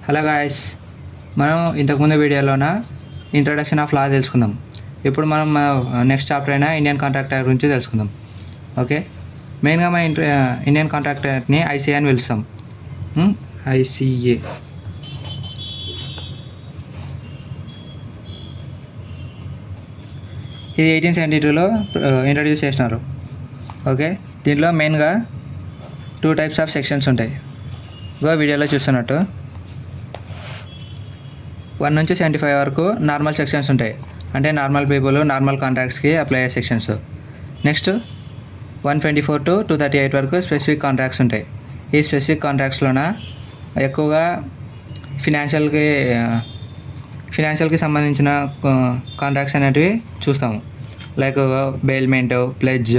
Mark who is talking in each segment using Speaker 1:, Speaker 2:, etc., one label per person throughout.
Speaker 1: Hello guys, మనం ఇంతకుముందు వీడియోలోన introduction of law తెలుసుకుందాం. ఇప్పుడు మనం నెక్స్ట్ చాప్టర్ అయిన ఇండియన్ కాంట్రాక్ట్ యాక్ట్ గురించి తెలుసుకుందాం. ఓకే, మెయిన్గా మన ఇండియన్ కాంట్రాక్ట్ యాక్ట్ని ఐసీఏ అని పిలుస్తాం. ఐసీఏ ఇది 1872లో ఇంట్రడ్యూస్ చేసినారు. ఓకే, దీంట్లో మెయిన్గా 2 టైప్స్ ఆఫ్ సెక్షన్స్ ఉంటాయి. వీడియోలో చూస్తున్నట్టు 1 నుంచి 75 వరకు నార్మల్ సెక్షన్స్ ఉంటాయి, అంటే నార్మల్ పీపుల్ నార్మల్ కాంట్రాక్ట్స్కి అప్లై అయ్యే సెక్షన్స్. నెక్స్ట్ 124 to 238 వరకు స్పెసిఫిక్ కాంట్రాక్ట్స్ ఉంటాయి. ఈ స్పెసిఫిక్ కాంట్రాక్ట్స్లోన ఎక్కువగా ఫినాన్షియల్కి సంబంధించిన కాంట్రాక్ట్స్ అనేటివి చూస్తాము. Like bailment, pledge,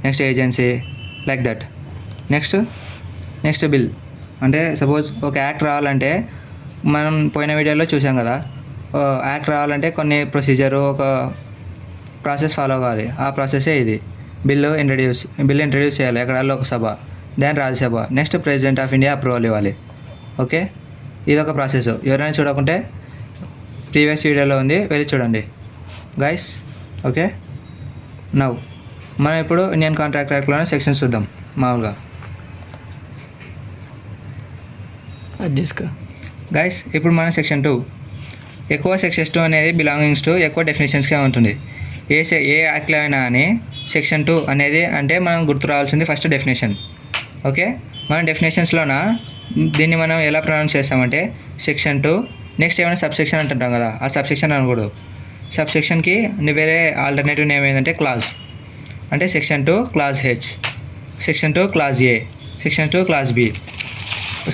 Speaker 1: next agency, like that. Next bill, అంటే సపోజ్ ఒక యాక్ట్ రావాలంటే మనం పోయిన వీడియోలో చూసాం కదా, యాక్ట్ రావాలంటే కొన్ని ప్రొసీజరు, ఒక ప్రాసెస్ ఫాలో కావాలి. ఆ ప్రాసెసే ఇది. బిల్ ఇంట్రడ్యూస్ చేయాలి. ఎక్కడ Lok Sabha, then Rajya Sabha, next president of India approval ఇవ్వాలి. ఓకే, ఇదొక ప్రాసెస్. ఎవరైనా చూడకుంటే ప్రీవియస్ వీడియోలో ఉంది, వెళ్ళి చూడండి గైస్. ఓకే, నవ్ మనం ఇప్పుడు ఇండియన్ కాంట్రాక్ట్ యాక్ట్లోనే సెక్షన్స్ చూద్దాం. మామూలుగా గైస్, ఇప్పుడు మనం సెక్షన్ 2, ఎక్కువ సెక్షన్ 2 అనేది బిలాంగింగ్స్ టు ఎక్కువ డెఫినేషన్స్గా ఉంటుంది. ఏ యాక్ట్లో అయినా అని సెక్షన్ 2 అనేది అంటే మనం గుర్తు రావాల్సింది ఫస్ట్ డెఫినేషన్. ఓకే, మనం డెఫినేషన్స్లోన దీన్ని మనం ఎలా ప్రొనౌన్స్ చేస్తామంటే సెక్షన్ 2, నెక్స్ట్ ఏమైనా సబ్సెక్షన్ అంటుంటాం కదా, ఆ సబ్సెక్షన్ అనకూడదు. సబ్సెక్షన్కి వేరే ఆల్టర్నేటివ్ నేమ్ ఏంటంటే క్లాజ్. అంటే section 2 clause H, section 2 clause A, section 2 clause B.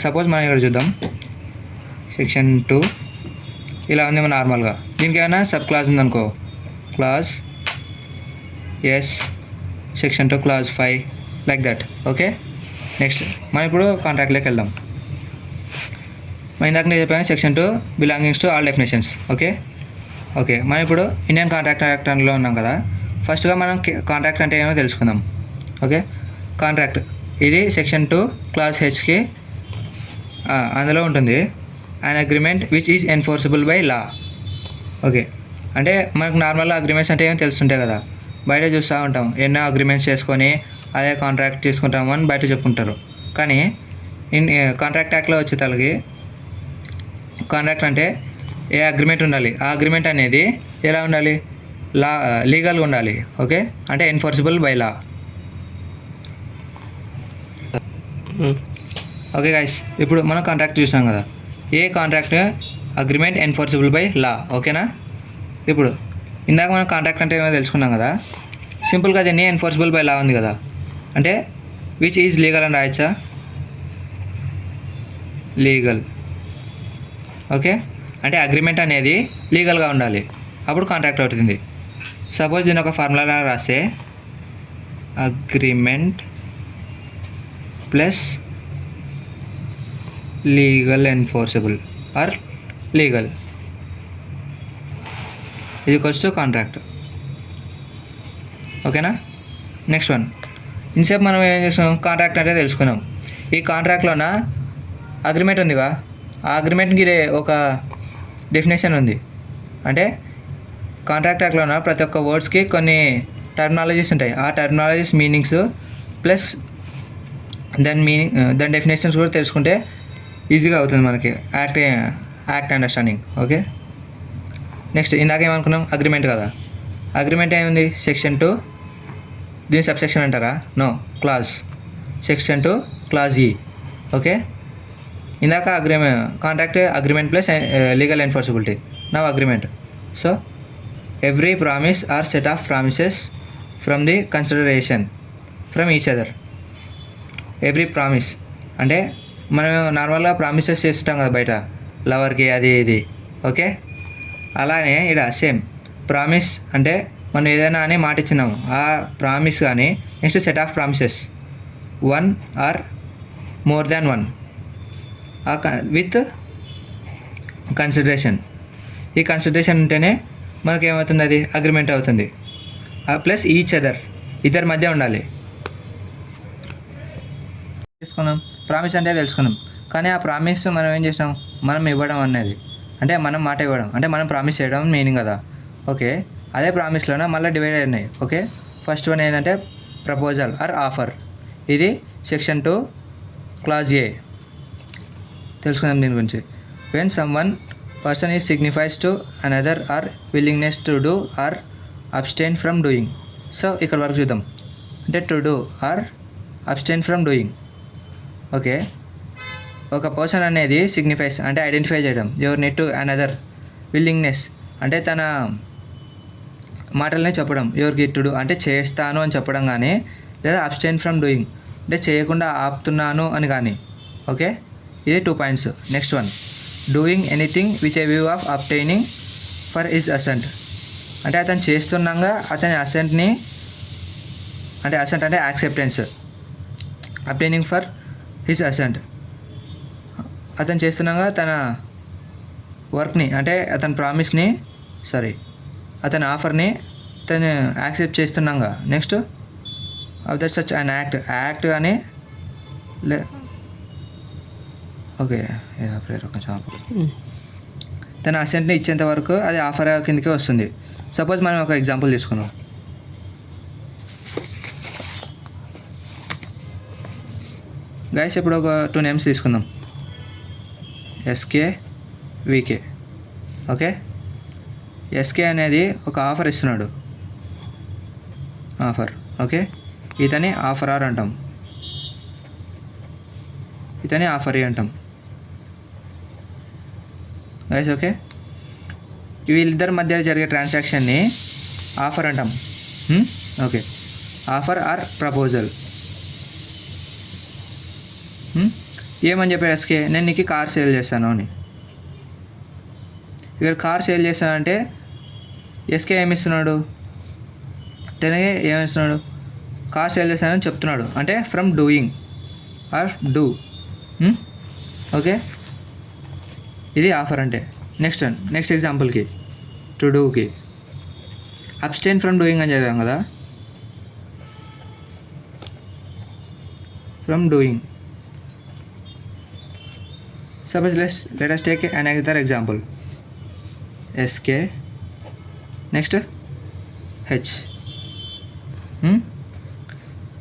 Speaker 1: Suppose మనం ఇక్కడ చూద్దాం, సెక్షన్ 2 ఇలా ఉంది నార్మల్గా. దీనికి ఏమైనా సబ్ క్లాజ్ ఉందనుకో, clause S, section 2 clause 5, like that. Okay, next మనం ఇప్పుడు కాంట్రాక్ట్లోకి వెళ్దాం. మనం ఇందాక నేను చెప్పాను section 2 belongings to all definitions. Okay, మనం ఇప్పుడు ఇండియన్ కాంట్రాక్ట్ యాక్ట్లో ఉన్నాం కదా. ఫస్ట్గా మనం కాంట్రాక్ట్ అంటే ఏమో తెలుసుకుందాం. ఓకే, కాంట్రాక్ట్ ఇది సెక్షన్ 2 క్లాజ్ హెచ్కి అందులో ఉంటుంది. an agreement which is enforceable by law. Okay, అంటే మనకు నార్మల్గా అగ్రిమెంట్స్ అంటే ఏమో తెలుస్తుంటాయి కదా, బయట చూస్తూ ఉంటాం. ఎన్నో అగ్రిమెంట్స్ చేసుకొని అదే కాంట్రాక్ట్ తీసుకుంటాము అని బయట చెప్పుకుంటారు. కానీ కాంట్రాక్ట్ యాక్ట్లో వచ్చే తలకి కాంట్రాక్ట్ అంటే ఏ అగ్రిమెంట్ ఉండాలి, ఆ అగ్రిమెంట్ అనేది ఎలా ఉండాలి, లీగల్గా ఉండాలి. ఓకే, అంటే enforceable by law. Okay guys, ఇప్పుడు మనం కాంట్రాక్ట్ చూసాం కదా, a contract agreement enforceable by law. ఓకేనా, ఇప్పుడు ఇందాక మనం కాంట్రాక్ట్ అంటే ఏమో తెలుసుకున్నాం కదా. సింపుల్గా దీన్ని ఎన్ఫోర్సిబుల్ బై లా ఉంది కదా, అంటే విచ్ ఈజ్ లీగల్ అని రాయచ్చా, లీగల్. ఓకే, అంటే అగ్రిమెంట్ అనేది లీగల్గా ఉండాలి, అప్పుడు కాంట్రాక్ట్ అవుతుంది. సపోజ్ దీని ఒక ఫార్ములా రాస్తే agreement plus legal enforceable or legal ఇది ఈక్వల్స్ టు కాంట్రాక్ట్. ఓకేనా, నెక్స్ట్ వన్. ఇన్సేపు మనం ఏం చేస్తాం, కాంట్రాక్ట్ అంటే తెలుసుకున్నాం. ఈ కాంట్రాక్ట్లోన అగ్రిమెంట్ ఉందిగా, ఆ అగ్రిమెంట్కి ఒక డెఫినేషన్ ఉంది. అంటే కాంట్రాక్ట్ యాక్ట్లోన ప్రతి ఒక్క వర్డ్స్కి కొన్ని టర్మినాలజీస్ ఉంటాయి. ఆ టర్మినాలజీస్ మీనింగ్స్ ప్లస్ దాని డెఫినేషన్స్ కూడా తెలుసుకుంటే ఈజీగా అవుతుంది మనకి యాక్ట్ అండర్స్టాండింగ్. ఓకే, నెక్స్ట్ ఇందాక ఏమనుకున్నాం, అగ్రిమెంట్ కదా. అగ్రిమెంట్ ఏముంది, సెక్షన్ 2, దీని సబ్సెక్షన్ అంటారా, no, clause, section 2 clause E. Okay, ఇందాక contract agreement plus legal enforceability. Now agreement. So every promise or set of promises from the consideration from each other. Every promise అంటే మనం నార్మల్గా promises చేస్తుంటాం కదా బయట, లవర్కి అది ఇది. ఓకే, అలానే ఇక్కడ సేమ్ ప్రామిస్ అంటే మనం ఏదైనా అని మాట ఇచ్చినాము, ఆ ప్రామిస్ కానీ next set of promises 1 or more than 1 with consideration. ఈ కన్సిడరేషన్ ఉంటేనే మనకేమవుతుంది, అది అగ్రిమెంట్ అవుతుంది. ప్లస్ ఈచ్ అదర్, ఇద్దరి మధ్య ఉండాలి. తీసుకున్నాం ప్రామిస్ అంటే తెలుసుకున్నాం, కానీ ఆ ప్రామిస్ మనం ఏం చేసినాం, మనం ఇవ్వడం అనేది, అంటే మనం మాట ఇవ్వడం, అంటే మనం ప్రామిస్ చేయడం మీనింగ్ కదా. ఓకే, అదే ప్రామిస్లోనే మళ్ళీ డివైడ్ అయినాయి. ఓకే, ఫస్ట్ వన్ ఏంటంటే ప్రపోజల్ ఆర్ ఆఫర్. ఇది సెక్షన్ 2 క్లాజ్ ఏ. తెలుసుకుందాం దీని గురించి. When some one person is signifies to another or willingness to do or abstain from doing. So ఇక్కడ వరకు చూద్దాం. అంటే to do or abstain from doing. Okay, ఒక పర్సన్ అనేది సిగ్నిఫైస్ అంటే ఐడెంటిఫై చేయడం, ఎవరిని టు అనదర్, విల్లింగ్నెస్ అంటే తన మాటలనే చెప్పడం, ఎవరికి టు డూ అంటే చేస్తాను అని చెప్పడం కానీ, లేదా అబ్స్టైన్ ఫ్రమ్ డూయింగ్ అంటే చేయకుండా ఆపుతున్నాను అని కానీ. ఓకే, ఇది 2 points. Next one, doing anything with a view of obtaining for his assent. అంటే అతను చేస్తున్నాగా అతని అసెంట్ని, అంటే అసెంట్ అంటే acceptance, obtaining for his assent, అతను చేస్తున్నాగా తన వర్క్ని, అంటే అతని ప్రామిస్ని, అతని ఆఫర్ని తను యాక్సెప్ట్ చేస్తున్నాగా. Next of that such an act కానీ ఓకే కొంచెం తన అసెంట్ని ఇచ్చేంత వరకు అది ఆఫర్ కిందకే వస్తుంది. సపోజ్ మనం ఒక ఎగ్జాంపుల్ తీసుకుందాం. గైస్ ఇప్పుడు ఒక 2 నేమ్స్ తీసుకుందాం, ఎస్కే, వికే. ఓకే, ఎస్కే అనేది ఒక ఆఫర్ ఇస్తున్నాడు, ఆఫర్. ఓకే, ఇతని ఆఫరర్ అంటాం, ఇతని ఆఫరీ అంటాం గైస్. ఓకే, వీళ్ళిద్దరి మధ్య జరిగే ట్రాన్సాక్షన్ని ఆఫర్ అంటాం. Okay, offer or proposal. ఏమని చెప్పాడు ఎస్కే, నేను నీకు కార్ సేల్ చేస్తాను అని. ఇక్కడ కార్ సేల్ చేస్తానంటే ఎస్కే ఏమిస్తున్నాడు, తనకి ఏమిస్తున్నాడు, కార్ సేల్ చేస్తానని చెప్తున్నాడు, అంటే from doing or do. Okay, ఇది ఆఫర్ అంటే. నెక్స్ట్ ఎగ్జాంపుల్కి టు డూకి అబ్స్టైన్ ఫ్రమ్ డూయింగ్ అని చదివాం కదా, from doing. Suppose let us take another example. SK, next H.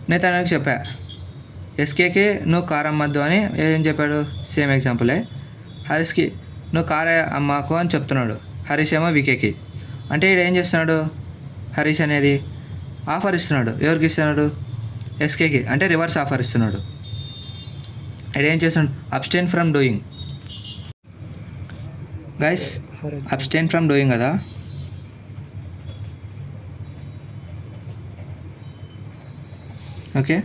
Speaker 1: నేను తనకి చెప్పా, ఎస్కేకి నువ్వు కార్ అమ్మద్దు అని. ఏం చెప్పాడు, సేమ్ ఎగ్జాంపులే. హరీష్కి నువ్వు కార్ అమ్మకు అని చెప్తున్నాడు, హరీష్ ఏమో వికేకి. అంటే ఇక్కడ ఏం చేస్తున్నాడు, హరీష్ అనేది ఆఫర్ ఇస్తున్నాడు. ఎవరికి ఇస్తున్నాడు, ఎస్కేకి. అంటే రివర్స్ ఆఫర్ ఇస్తున్నాడు. ఇక్కడ ఏం చేస్తున్నాడు, abstain from doing. Guys, abstain from doing కదా. ఓకే,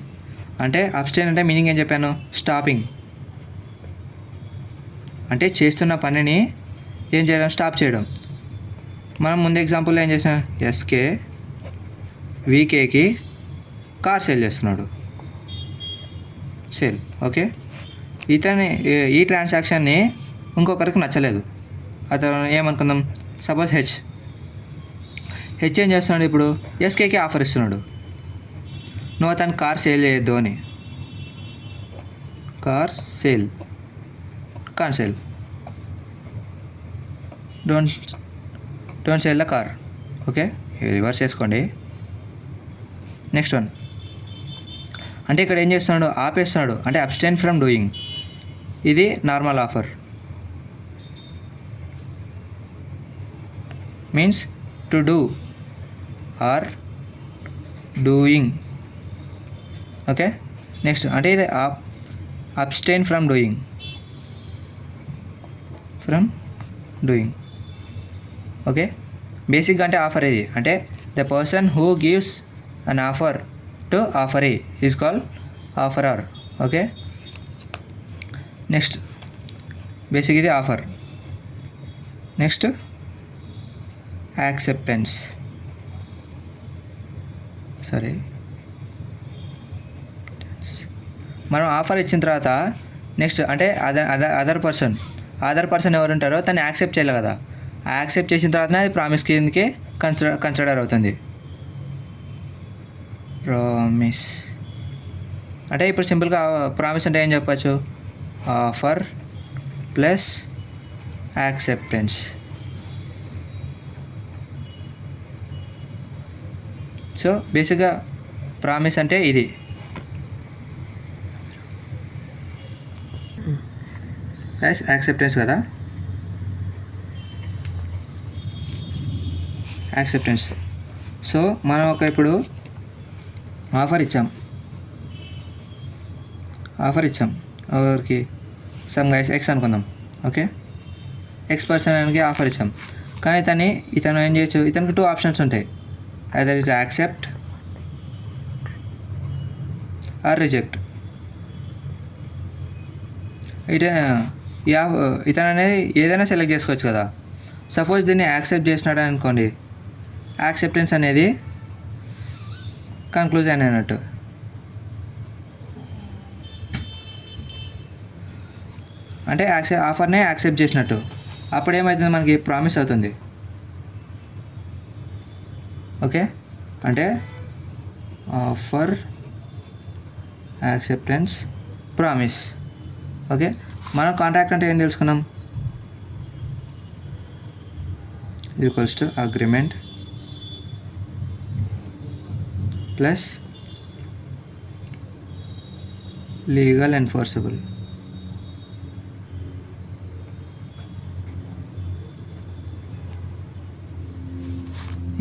Speaker 1: అంటే అబ్స్టైన్ అంటే మీనింగ్ ఏం చెప్పాను, స్టాపింగ్. అంటే చేస్తున్న పనిని ఏం చేయడం, స్టాప్ చేయడం. మనం ముందు ఎగ్జాంపుల్లో ఏం చేసాం, ఎస్కే వికేకి కార్ సేల్ చేస్తున్నాడు, సేల్. ఓకే, ఈ ట్రాన్సాక్షన్ని ఇంకొకరికి నచ్చలేదు. అతను ఏమనుకుందాం, సపోజ్ హెచ్ ఏం చేస్తున్నాడు, ఇప్పుడు ఎస్కేకి ఆఫర్ ఇస్తున్నాడు, నువ్వు అతను కార్ సేల్ చేయొద్దు అని. Car sale, cancel, don't sale the car. Okay, reverse చేసుకోండి. నెక్స్ట్ వన్, అంటే ఇక్కడ ఏం చేస్తున్నాడు, ఆపేస్తున్నాడు, అంటే అబ్స్టైన్ ఫ్రమ్ డూయింగ్. ఇది normal offer, means to do are doing. Okay, next అంటే ఇది అబ్స్టైన్ ఫ్రమ్ డూయింగ్, ఓకే. బేసిక్గా అంటే ఆఫర్ ఇది, అంటే the person who gives an offer to offeree is called offerer. Okay, next basic ఇది offer. Next acceptance. మనం offer ఇచ్చిన తర్వాత నెక్స్ట్ అంటే అదర్ పర్సన్ ఎవరు ఉంటారో తను యాక్సెప్ట్ చేయాలి కదా. యాక్సెప్ట్ చేసిన తర్వాతనే అది ప్రామిస్ కిందకి కన్సిడర్ అవుతుంది. ప్రామిస్ అంటే ఇప్పుడు సింపుల్గా ప్రామిస్ అంటే ఏం చెప్పచ్చు, ఆఫర్ ప్లస్ యాక్సెప్టెన్స్. సో బేసిక్గా ప్రామిస్ అంటే ఇది. గైస్ యాక్సెప్టెన్స్ కదా, యాక్సెప్టెన్స్. సో మనం ఇప్పుడు ఆఫర్ ఇచ్చాం ఎవరికి, సమ్ గైస్ ఎక్స్ అనుకుందాం. ఓకే, ఎక్స్ పర్సన్కి ఆఫర్ ఇచ్చాం. కానీ ఇతను ఏం చేయొచ్చు, ఇతనికి 2 ఆప్షన్స్ ఉంటాయి. Either is accept or reject. ఇతను అనేది ఏదైనా సెలెక్ట్ చేసుకోవచ్చు కదా. సపోజ్ దీన్ని యాక్సెప్ట్ చేసినాడు అనుకోండి, యాక్సెప్టెన్స్ అనేది కంక్లూజన్ అన్నట్టు. అంటే ఆఫర్నే యాక్సెప్ట్ చేసినట్టు. అప్పుడు ఏమవుతుంది, మనకి ప్రామిస్ అవుతుంది. ఓకే, అంటే ఆఫర్, యాక్సెప్టెన్స్, ప్రామిస్. ఓకే, మనం కాంట్రాక్ట్ అంటే ఏం తెలుసుకున్నాం, equals to agreement plus legal enforceable.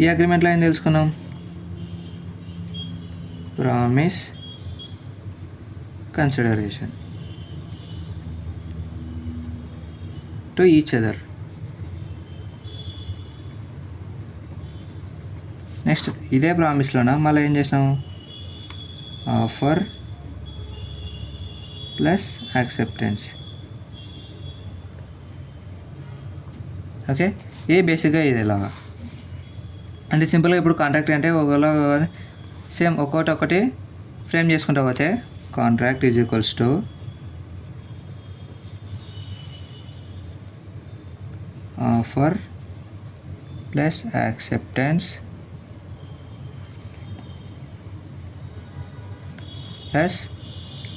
Speaker 1: ఈ అగ్రిమెంట్లో ఏం తెలుసుకున్నాం, promise, consideration to each other. Next ఇదే ప్రామిస్లోన మళ్ళీ ఏం చేసినాము, ఆఫర్ ప్లస్ యాక్సెప్టెన్స్. ఓకే, ఇది బేసిక్గా ఇది ఇలాగా. అంటే సింపుల్గా ఇప్పుడు కాంట్రాక్ట్ అంటే ఒకవేళ సేమ్ ఒక్కొక్కటి ఫ్రేమ్ చేసుకుంటా పోతే, contract is equals to offer plus acceptance plus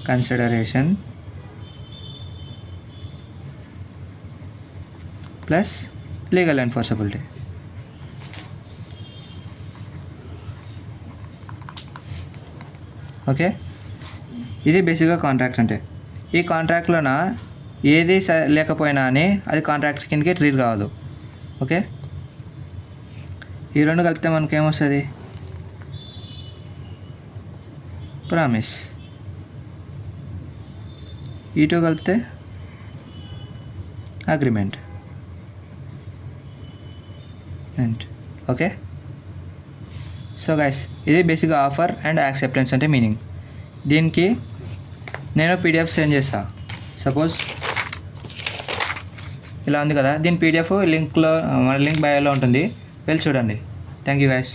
Speaker 1: consideration plus legal enforceability. Okay, ఇది బేసిక్గా కాంట్రాక్ట్ అంటే. ఈ కాంట్రాక్ట్లోన ఏది లేకపోయినా అని అది కాంట్రాక్ట్ కిందకి ట్రీట్ కావాలి. ఓకే, ఈ రెండు కలిపితే మనకి ఏమొస్తుంది, ప్రామిస్. ఈ 2 కలిపితే అగ్రిమెంట్. ఓకే, సో గైస్ ఇది బేసిక్గా ఆఫర్ అండ్ యాక్సెప్టెన్స్ అంటే మీనింగ్. దీనికి నేను పీడిఎఫ్ సెండ్ చేస్తా. సపోజ్ ఇలా ఉంది కదా, దీని పీడిఎఫ్ లింక్లో మన లింక్ బయోలో ఉంటుంది, వెళ్ళి చూడండి. Thank you guys.